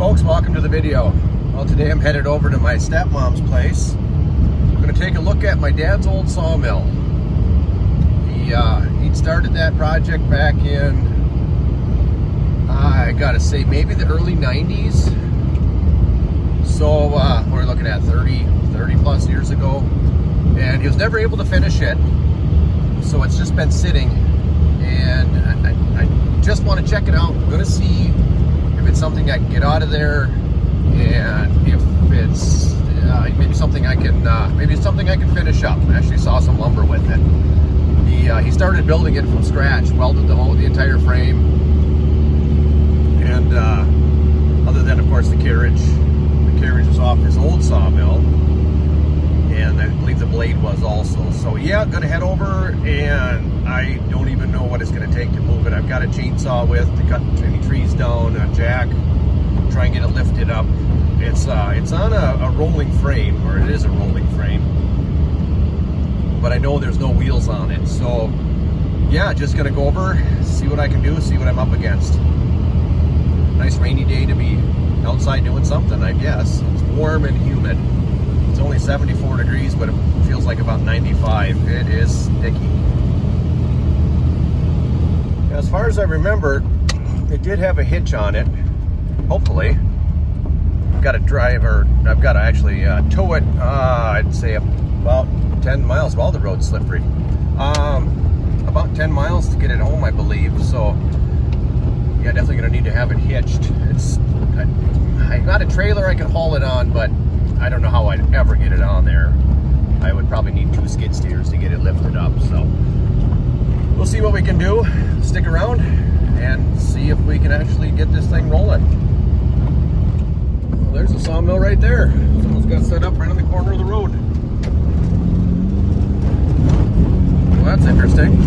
folks, welcome to the video. Well, today I'm headed over to my stepmom's place. I'm going to take a look at my dad's old sawmill. He'd started that project back in, I gotta say, maybe the early 90s. So we're looking at 30 plus years ago. And he was never able to finish it. So it's just been sitting. And I just want to check it out. I'm going to see if it's something I can get out of there, and if it's maybe something I can finish up. I actually saw some lumber with it. He started building it from scratch, welded the entire frame, and other than of course the carriage was off his old sawmill, and I believe the blade was also. So yeah, gonna head over, and I don't even know what it's gonna take to move it. I've got a chainsaw to cut any trees down, a jack, try and get it lifted up. It's on a rolling frame, or it is a rolling frame, but I know there's no wheels on it. So yeah, just gonna go over, see what I can do, see what I'm up against. Nice rainy day to be outside doing something, I guess. It's warm and humid. It's only 74 degrees, but it feels like about 95. It is sticky. As far as I remember, it did have a hitch on it, hopefully. I've got to actually tow it, I'd say about 10 miles while the road's slippery. About 10 miles to get it home, I believe. So yeah, definitely gonna need to have it hitched. I got a trailer I can haul it on, but I don't know how I'd ever get it on there. I would probably need 2 skid steers to get it lifted up. So we'll see what we can do. Stick around and see if we can actually get this thing rolling. Well, there's a sawmill right there. Someone's got set up right on the corner of the road. Well, that's interesting.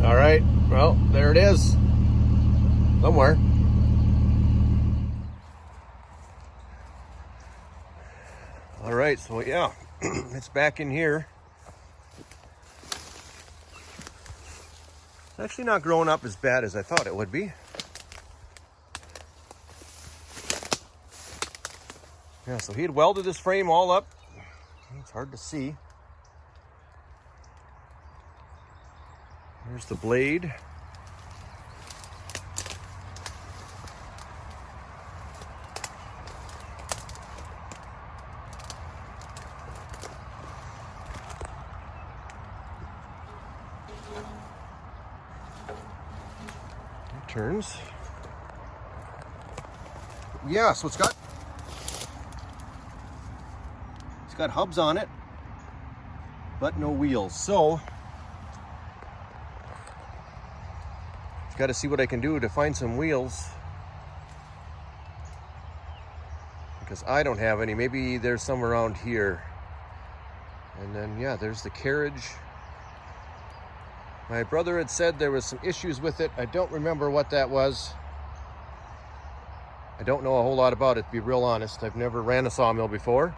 All right, well, there it is, somewhere. All right, so yeah, it's back in here. It's actually not growing up as bad as I thought it would be. Yeah, so he had welded this frame all up. It's hard to see. Here's the blade. It turns. Yeah, so it's got hubs on it, but no wheels. So got to see what I can do to find some wheels, because I don't have any. Maybe there's some around here. And then yeah, there's the carriage. My brother had said there was some issues with it. I don't remember what that was. I don't know a whole lot about it, to be real honest. I've never ran a sawmill before,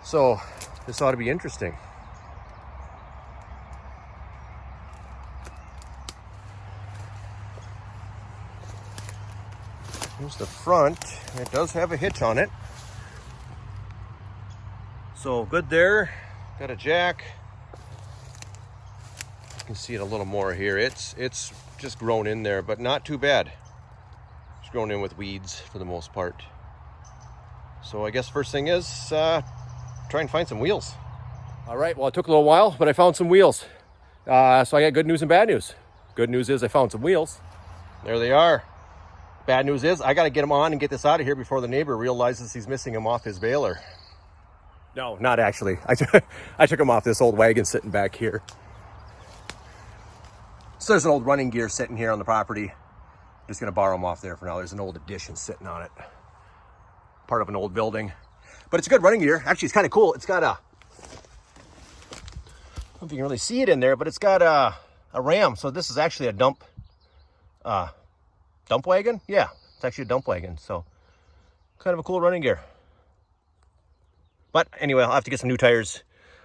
so this ought to be interesting. Here's the front. It does have a hitch on it, so good there. Got a jack. You can see it a little more here. It's just grown in there, but not too bad. It's grown in with weeds for the most part. So I guess first thing is try and find some wheels. All right, well, it took a little while, but I found some wheels. So I got good news and bad news. Good news is I found some wheels. There they are. Bad news is I got to get them on and get this out of here before the neighbor realizes he's missing them off his baler. No, not actually. I took them off this old wagon sitting back here. So there's an old running gear sitting here on the property. I'm just going to borrow them off there for now. There's an old addition sitting on it. Part of an old building. But it's a good running gear. Actually, it's kind of cool. It's got a, I don't know if you can really see it in there, but it's got a ram. So this is actually a dump wagon. Yeah, it's actually a dump wagon. So kind of a cool running gear. But anyway, I'll have to get some new tires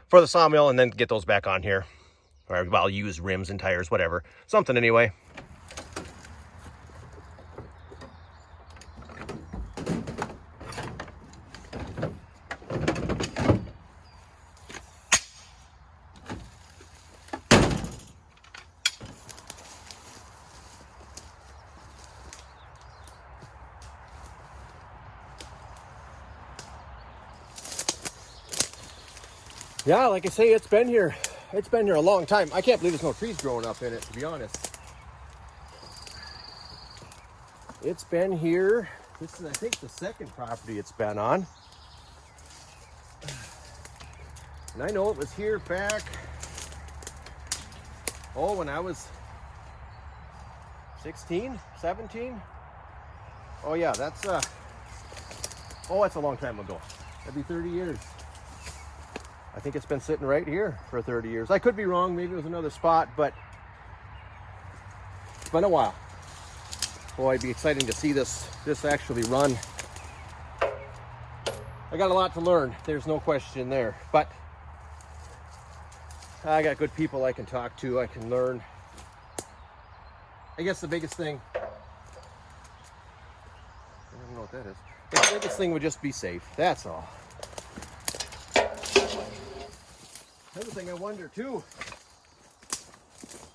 for the sawmill and then get those back on here. Or I'll use rims and tires, whatever. Something anyway. Yeah, like I say, it's been here a long time. I can't believe there's no trees growing up in it, to be honest. It's been here. This is, I think, the second property it's been on. And I know it was here back, when I was 16, 17. Oh yeah, that's a long time ago. That'd be 30 years. I think it's been sitting right here for 30 years. I could be wrong. Maybe it was another spot, but it's been a while. Boy, it'd be exciting to see this actually run. I got a lot to learn. There's no question there. But I got good people I can talk to. I can learn. I guess the biggest thing, I don't know what that is. The biggest thing would just be safe. That's all. Another thing I wonder too,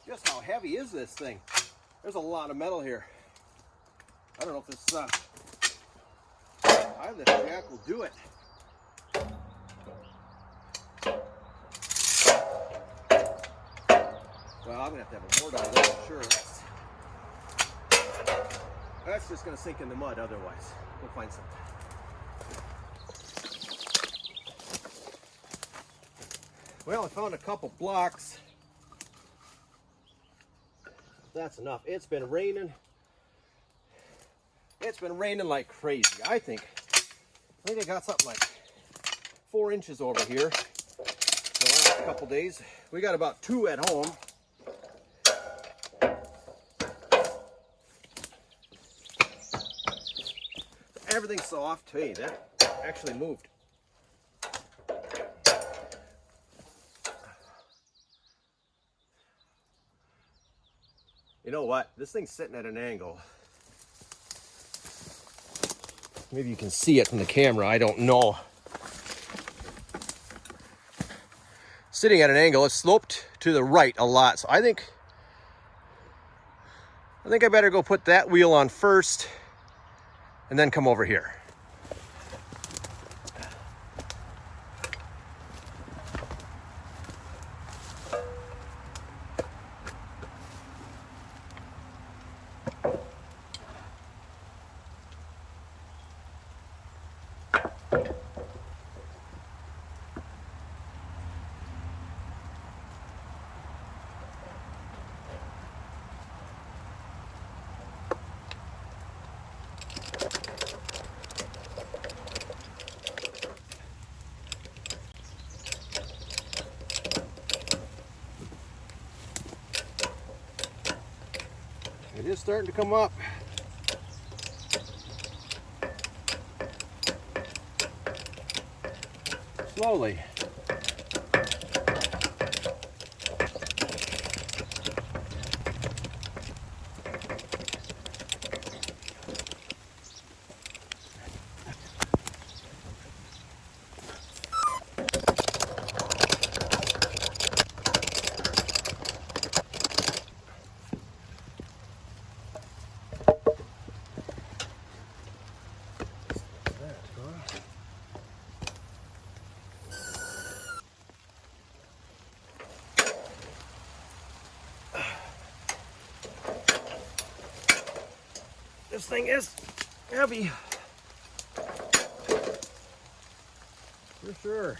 just how heavy is this thing? There's a lot of metal here. I don't know if this high lift jack will do it. Well, I'm gonna have to have a board on this, I'm sure. That's just gonna sink in the mud otherwise. We'll find something. Well, I found a couple blocks. That's enough. It's been raining. It's been raining like crazy. I think I got something like 4 inches over here the last couple days. We got about 2 at home. Everything's soft. Hey, that actually moved. You know what? This thing's sitting at an angle. Maybe you can see it from the camera. I don't know. Sitting at an angle. It's sloped to the right a lot. So I think I better go put that wheel on first and then come over here. It is starting to come up. Slowly. This thing is heavy. For sure.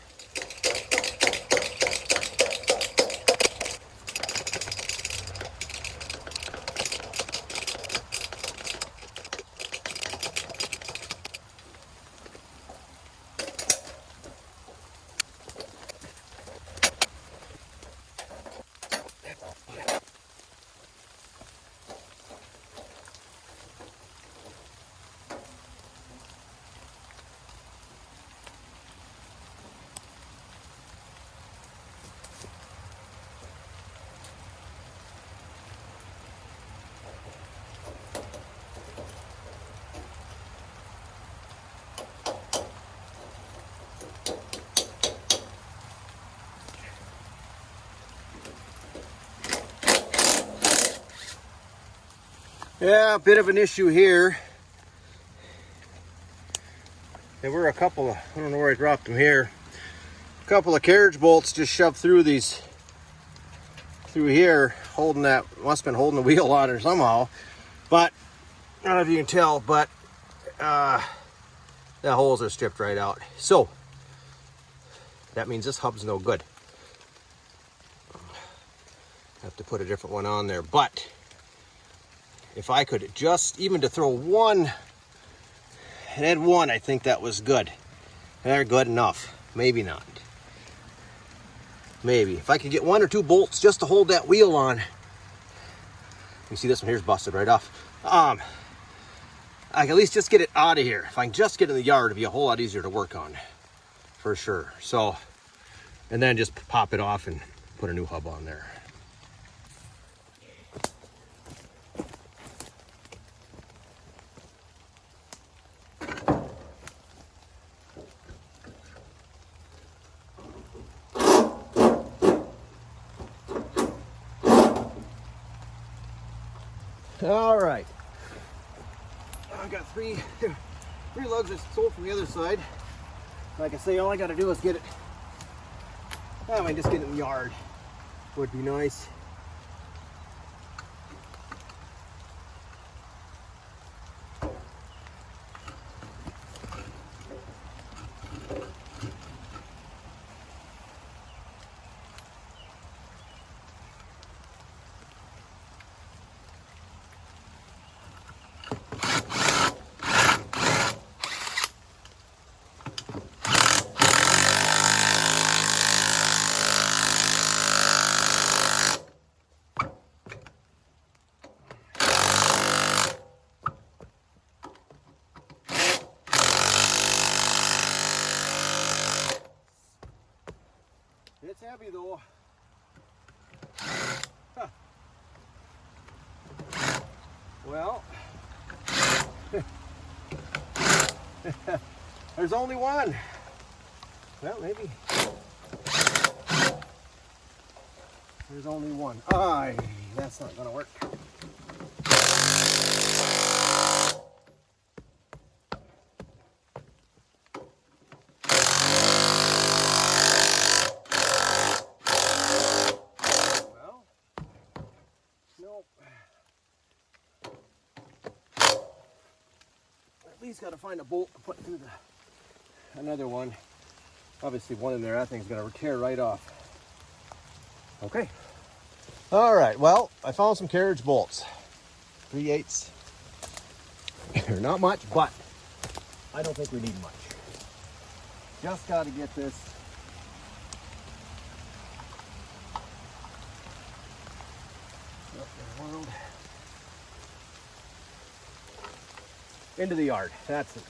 Yeah, a bit of an issue here. There were a couple of, I don't know where I dropped them here. A couple of carriage bolts just shoved through here, holding that, must have been holding the wheel on it somehow. But, I don't know if you can tell, but the holes are stripped right out. So, that means this hub's no good. Have to put a different one on there. But, if I could just, even to throw one, it had one, I think that was good. They're good enough. Maybe not. Maybe. If I could get 1 or 2 bolts just to hold that wheel on. You see this one here's busted right off. I can at least just get it out of here. If I can just get in the yard, it'd be a whole lot easier to work on. For sure. So, and then just pop it off and put a new hub on there. All right, I've got three lugs are sold from the other side. Like I say, all I got to do is get it. I might just get it in the yard. Would be nice. It's heavy though. Huh. Well, there's only one. Well, maybe. There's only one. That's not gonna work. At least got to find a bolt to put through another one. Obviously one in there, that thing's going to tear right off. Okay. All right, well, I found some carriage bolts. 3/8. They're not much, but I don't think we need much. Just got to get this into the yard. That's it.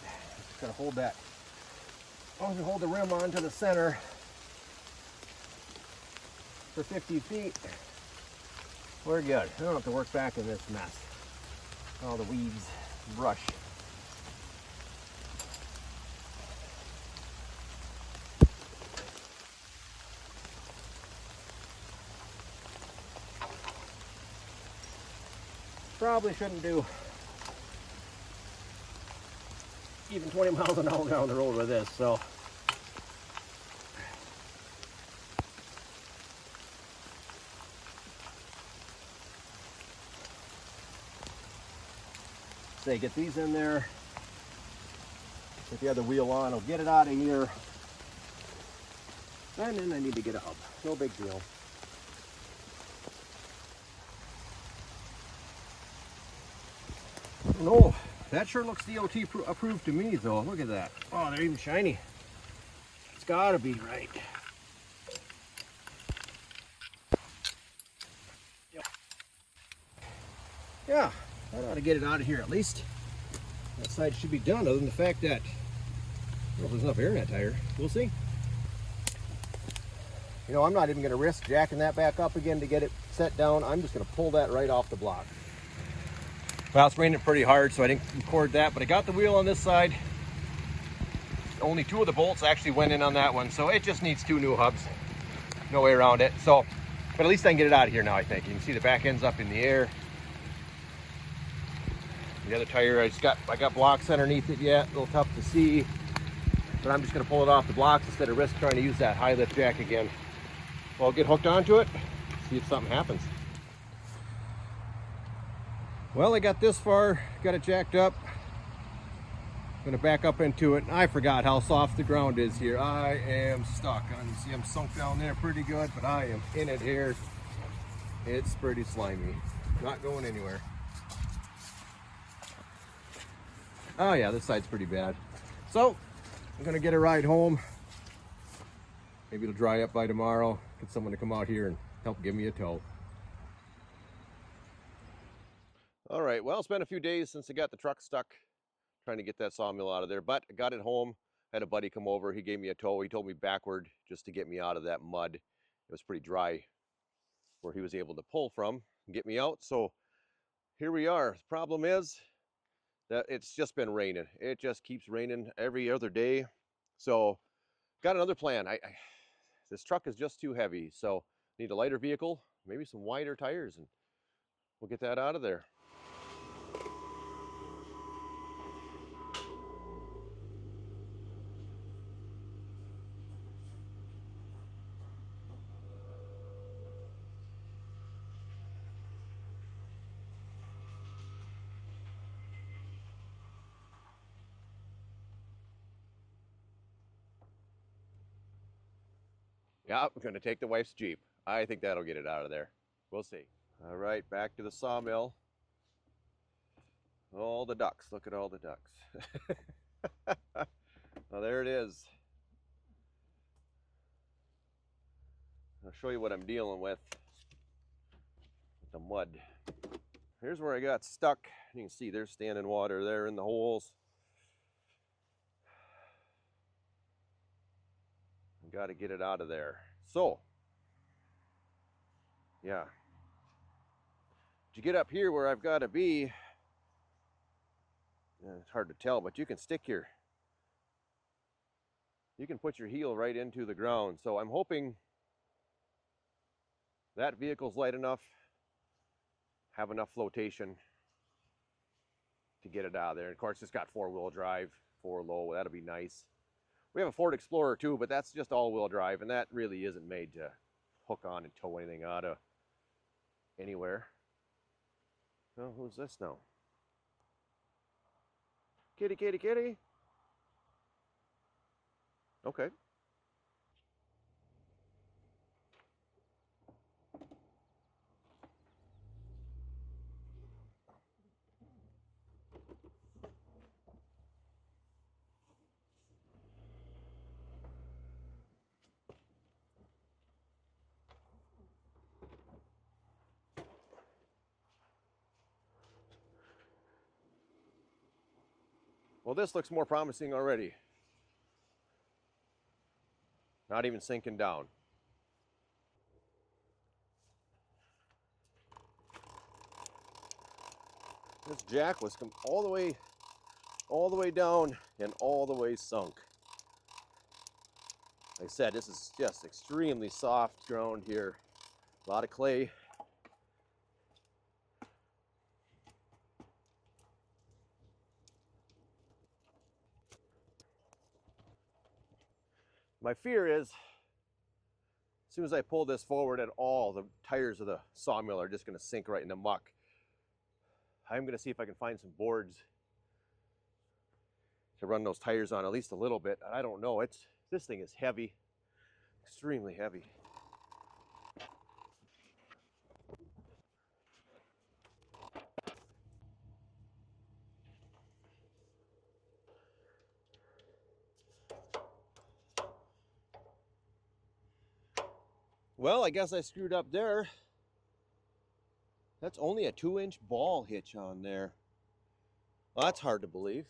Just gotta hold that. As long as we hold the rim on to the center for 50 feet, we're good. I don't have to work back in this mess. All the weeds, brush. Probably shouldn't do even 20 miles an hour down the road with this, so. Say, get these in there, get the other wheel on, I'll get it out of here, and then I need to get a hub. No big deal. No, that sure looks DOT approved to me though. Look at that. Oh, they're even shiny. It's gotta be right. Yep. Yeah, I ought to get it out of here at least. That side should be done, other than the fact that, well, there's enough air in that tire. We'll see. You know, I'm not even gonna risk jacking that back up again to get it set down. I'm just gonna pull that right off the block. Well, it's raining pretty hard, so I didn't record that, but I got the wheel on this side. Only 2 of the bolts actually went in on that one, so it just needs 2 new hubs. No way around it. So, but at least I can get it out of here now, I think. You can see the back end's up in the air. The other tire, I got blocks underneath it yet, a little tough to see, but I'm just gonna pull it off the blocks instead of risk trying to use that high lift jack again. Well, I'll get hooked onto it, see if something happens. Well, I got this far, got it jacked up. Gonna back up into it. I forgot how soft the ground is here. I am stuck. You can see I'm sunk down there pretty good, but I am in it here. It's pretty slimy. Not going anywhere. Oh yeah, this side's pretty bad. So, I'm gonna get a ride home. Maybe it'll dry up by tomorrow. Get someone to come out here and help give me a tow. All right, well, it's been a few days since I got the truck stuck trying to get that sawmill out of there, but I got it home. I had a buddy come over. He gave me a tow. He told me backward just to get me out of that mud. It was pretty dry where he was able to pull from and get me out. So here we are. The problem is that it's just been raining. It just keeps raining every other day. So got another plan. This truck is just too heavy. So need a lighter vehicle, maybe some wider tires, and we'll get that out of there. Yeah, I'm gonna take the wife's Jeep. I think that'll get it out of there. We'll see. All right, back to the sawmill. All the ducks, look at all the ducks. Well, there it is. I'll show you what I'm dealing with the mud. Here's where I got stuck. You can see there's standing water there in the holes. Got to get it out of there. So, yeah. To get up here where I've got to be, it's hard to tell, but you can stick your, you can put your heel right into the ground. So I'm hoping that vehicle's light enough, have enough flotation to get it out of there. And of course, it's got 4-wheel drive, 4 low. That'll be nice. We have a Ford Explorer too, but that's just all-wheel drive, and that really isn't made to hook on and tow anything out of anywhere. Oh, who's this now? Kitty, kitty, kitty. Okay. Well, this looks more promising already. Not even sinking down. This jack was all the way down and all the way sunk. Like I said, this is just extremely soft ground here. A lot of clay. My fear is, as soon as I pull this forward at all, the tires of the sawmill are just going to sink right in the muck. I'm going to see if I can find some boards to run those tires on at least a little bit. I don't know. This thing is heavy, extremely heavy. Well, I guess I screwed up there. That's only a 2-inch ball hitch on there. Well, that's hard to believe.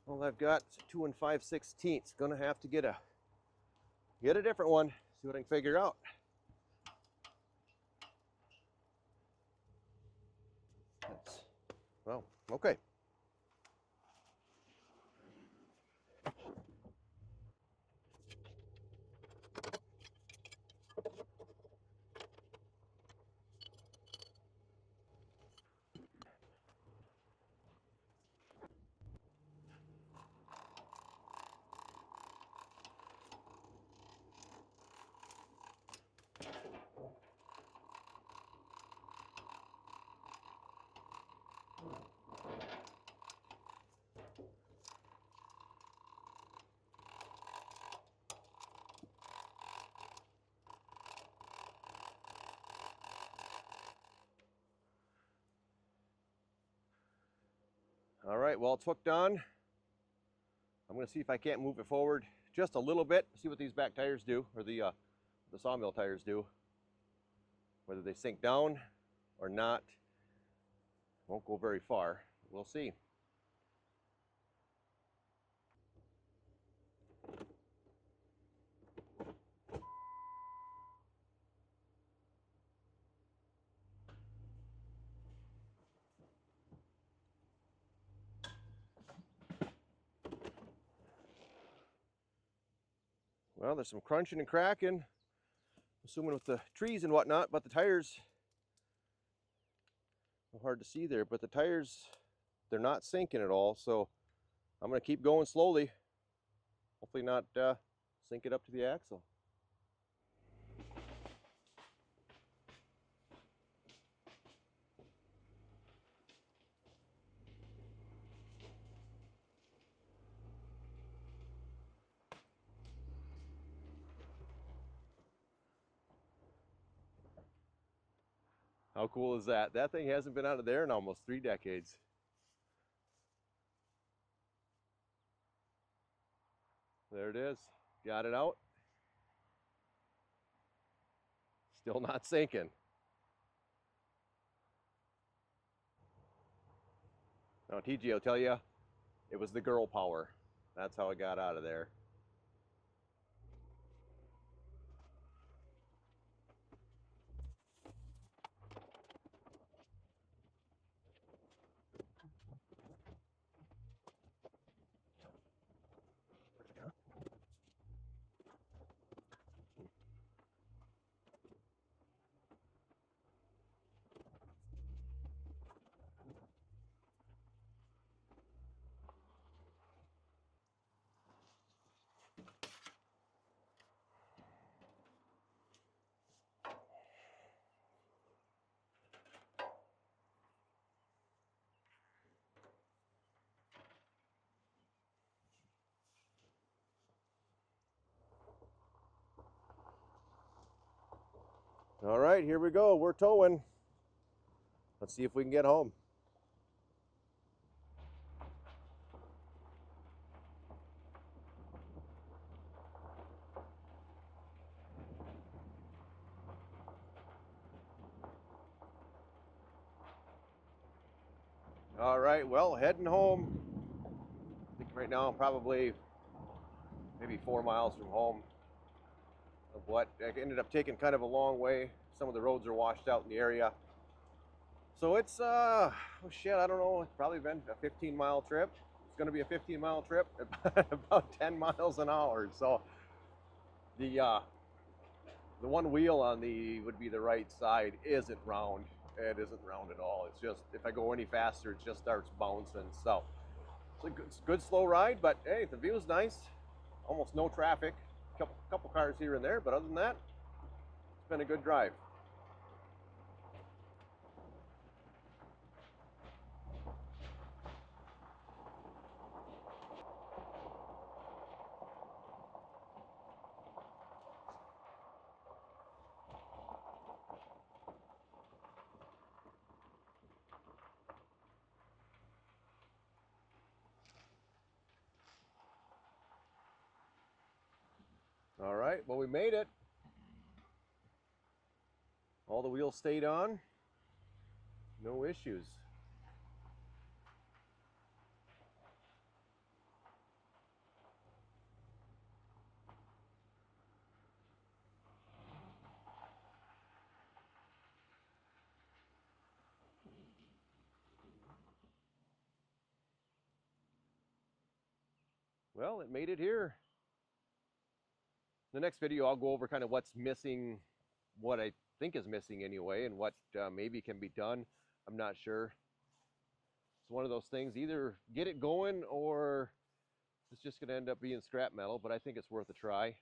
Well, I've got 2 5/16. Gonna have to get a different one. See what I can figure out. Well, okay. All right, well, it's hooked on. I'm going to see if I can't move it forward just a little bit, see what these back tires do, or the sawmill tires do. Whether they sink down or not, won't go very far. We'll see. Well, there's some crunching and cracking, assuming with the trees and whatnot, but the tires, hard to see there, but the tires, they're not sinking at all, so I'm going to keep going slowly. Hopefully not sink it up to the axle. How cool is that? That thing hasn't been out of there in almost 3 decades. There it is. Got it out. Still not sinking. Now TG will tell you, it was the girl power. That's how it got out of there. All right, here we go. We're towing. Let's see if we can get home. All right, well, heading home. I think right now I'm probably maybe 4 miles from home. Of what I ended up taking kind of a long way. Some of the roads are washed out in the area. So it's, oh shit, I don't know, it's probably been a 15-mile trip. It's going to be a 15-mile trip at about 10 miles an hour. So the one wheel on the would be the right side isn't round. It isn't round at all. It's just, if I go any faster, it just starts bouncing. So it's a good slow ride, but hey, the view's nice. Almost no traffic. Couple cars here and there, but other than that, it's been a good drive. All right, well, we made it. All the wheels stayed on. No issues. Well, it made it here. The next video, I'll go over kind of what's missing, what I think is missing anyway, and what maybe can be done. I'm not sure. It's one of those things, either get it going or it's just going to end up being scrap metal, but I think it's worth a try.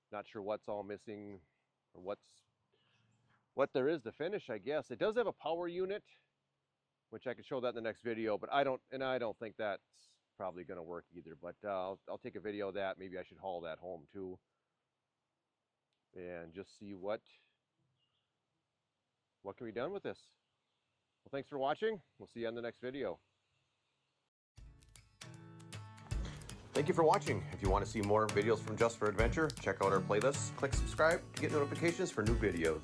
Not sure what's all missing or what there is to finish, I guess. It does have a power unit, which I could show that in the next video, but I don't think that's probably going to work either. But I'll take a video of that. Maybe I should haul that home too, and just see what can be done with this. Well, thanks for watching. We'll see you on the next video. Thank you for watching. If you want to see more videos from Just for Adventure, check out our playlists, click subscribe to get notifications for new videos.